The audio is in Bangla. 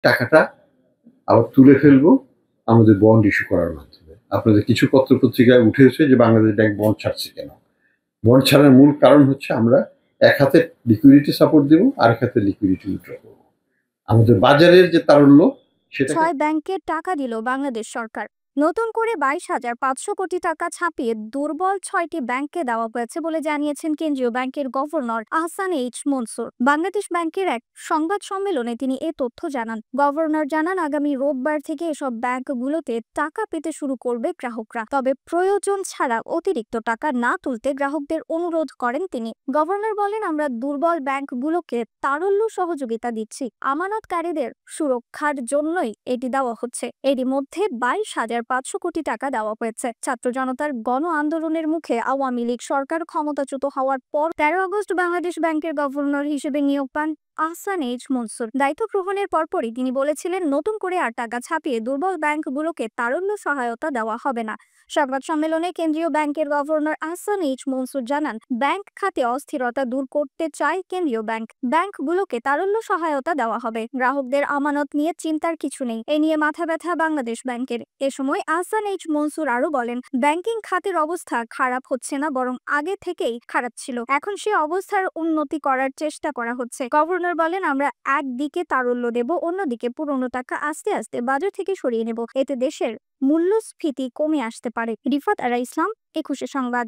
টাকাটা আবার তুলে ফেলবো আমাদের বন্ড ইস্যু করার মাধ্যমে। আপনাদের কিছু পত্রপত্রিকায় উঠেছে যে বাংলাদেশ ব্যাংক বন্ড ছাড়ছে কেন? বন্ড ছাড়ার মূল কারণ হচ্ছে আমরা এক হাতে লিকুইডিটি সাপোর্ট দেবো, আরেক হাতে লিকুইডিটি উইথড্র করবো। আমাদের বাজারের যে তারল্য সেটা 6 ব্যাংকের টাকা দিল বাংলাদেশ সরকার। নতুন করে 22,500 কোটি টাকা ছাপিয়ে দুর্বল 6টি ব্যাংককে দেওয়া হয়েছে বলে জানিয়েছেন কেন্দ্রীয় ব্যাংকের গভর্নর আহসান এইচ মনসুর। বাংলাদেশ ব্যাংকের এক সংবাদ সম্মেলনে তিনি এ তথ্য জানান। গভর্নর জানান, আগামী রোববার থেকে এসব ব্যাংকগুলোতে টাকা পেতে শুরু করবে গ্রাহকরা। তবে প্রয়োজন ছাড়া অতিরিক্ত টাকা না তুলতে গ্রাহকদের অনুরোধ করেন তিনি। গভর্নর বলেন, আমরা দুর্বল ব্যাংকগুলোকে তারল্য সহযোগিতা দিচ্ছি। আমানতকারীদের সুরক্ষার জন্যই এটি দেওয়া হচ্ছে। এরই মধ্যে 22,500 কোটি টাকা দেওয়া হয়েছে। ছাত্র জনতার গণ আন্দোলনের মুখে আওয়ামী লীগ সরকার ক্ষমতাচ্যুত হওয়ার পর 13 আগস্ট বাংলাদেশ ব্যাংকের গভর্নর হিসেবে নিয়োগ পান আহসান এইচ মনসুর। দায়িত্ব গ্রহণের পরপরই তিনি বলেছিলেন, নতুন করে আর টাকা ছাপিয়ে দুর্বল ব্যাংকগুলোকে তারল্য সহায়তা দেওয়া হবে না। সংবাদ সম্মেলনে কেন্দ্রীয় ব্যাংকের গভর্নর আহসান এইচ মনসুর জানান, ব্যাংক খাতে অস্থিরতা দূর করতে চায় কেন্দ্রীয় ব্যাংক। ব্যাংকগুলোকে তারল্য সহায়তা দেওয়া হবে। গ্রাহকদের আমানত নিয়ে চিন্তার কিছু নেই। এ নিয়ে মাথা ব্যথা বাংলাদেশ ব্যাংকের। এ সময় আহসান এইচ মনসুর আরো বলেন, ব্যাংকিং খাতের অবস্থা খারাপ হচ্ছে না, বরং আগে থেকেই খারাপ ছিল। এখন সে অবস্থার উন্নতি করার চেষ্টা করা হচ্ছে। গভর্নর বলেন, আমরা একদিকে তারল্য দেব, অন্যদিকে পুরনো টাকা আস্তে আস্তে বাজার থেকে সরিয়ে নেব। এতে দেশের মূল্যস্ফীতি কমে আসতে পারে। রিফাত আরা ইসলাম, 21 সংবাদ।